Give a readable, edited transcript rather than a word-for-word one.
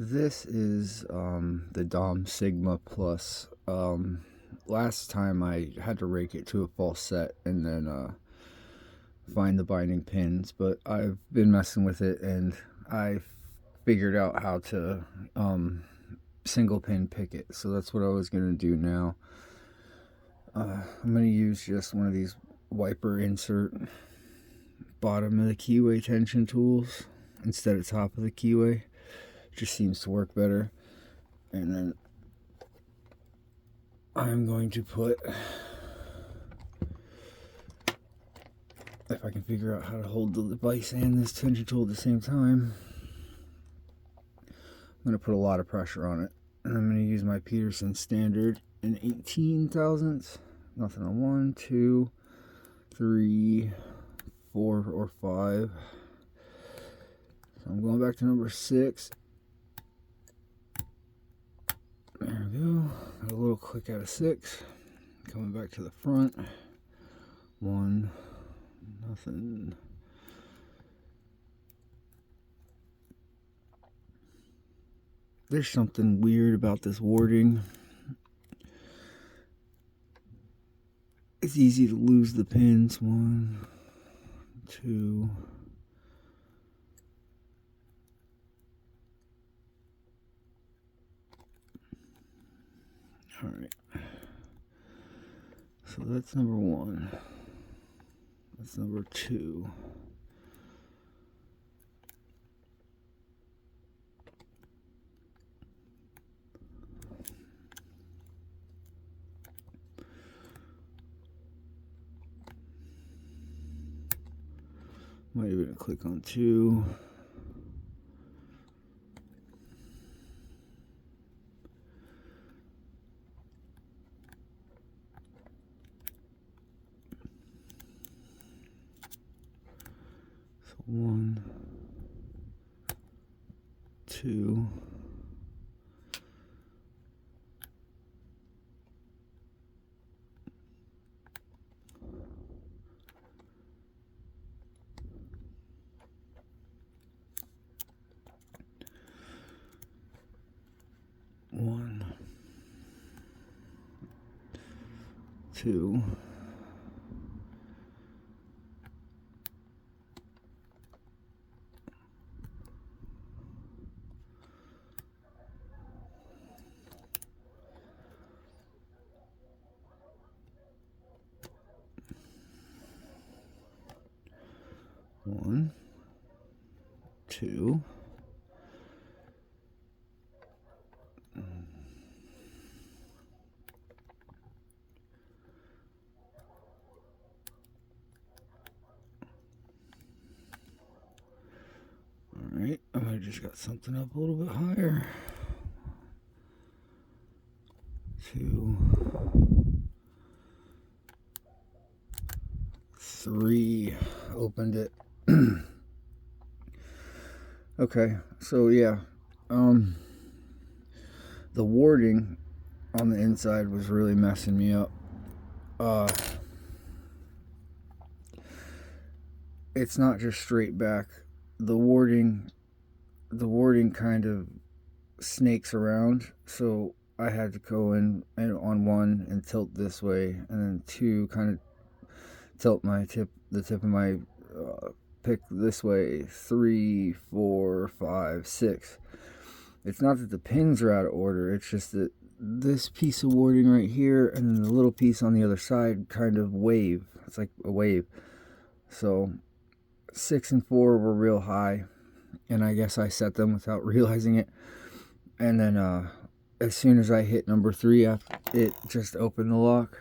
This is the Dom Sigma Plus. Last time I had to rake it to a full set and then find the binding pins, but I've been messing with it and I figured out how to single pin pick it. So that's what I was going to do now. I'm going to use just one of these wiper insert bottom of the keyway tension tools instead of top of the keyway. Just seems to work better. And then I'm going to put, if I can figure out how to hold the device and this tension tool at the same time, I'm going to put a lot of pressure on it. And I'm going to use my Peterson standard in 18 thousandths. Nothing on 1, 2, 3, 4, or 5. So I'm going back to number 6. There we go. Got a little click out of 6. Coming back to the front. 1. Nothing. There's something weird about this warding. It's easy to lose the pins. 1, 2. All right. So that's number 1. That's number 2. Might even click on 2. So 1, 2. One, 2. One, 2. Alright, I might have just got something up a little bit higher. 2, 3. Opened it. Okay, so yeah, the warding on the inside was really messing me up. It's not just straight back. The warding kind of snakes around, so I had to go in and on 1 and tilt this way, and then 2 kind of tilt the tip of my pick this way. 3, 4, 5, 6. It's not that the pins are out of order, it's just that this piece of warding right here and then the little piece on the other side kind of wave. It's like a wave. So 6 and 4 were real high, and I guess I set them without realizing it. And then as soon as I hit number 3, it just opened the lock.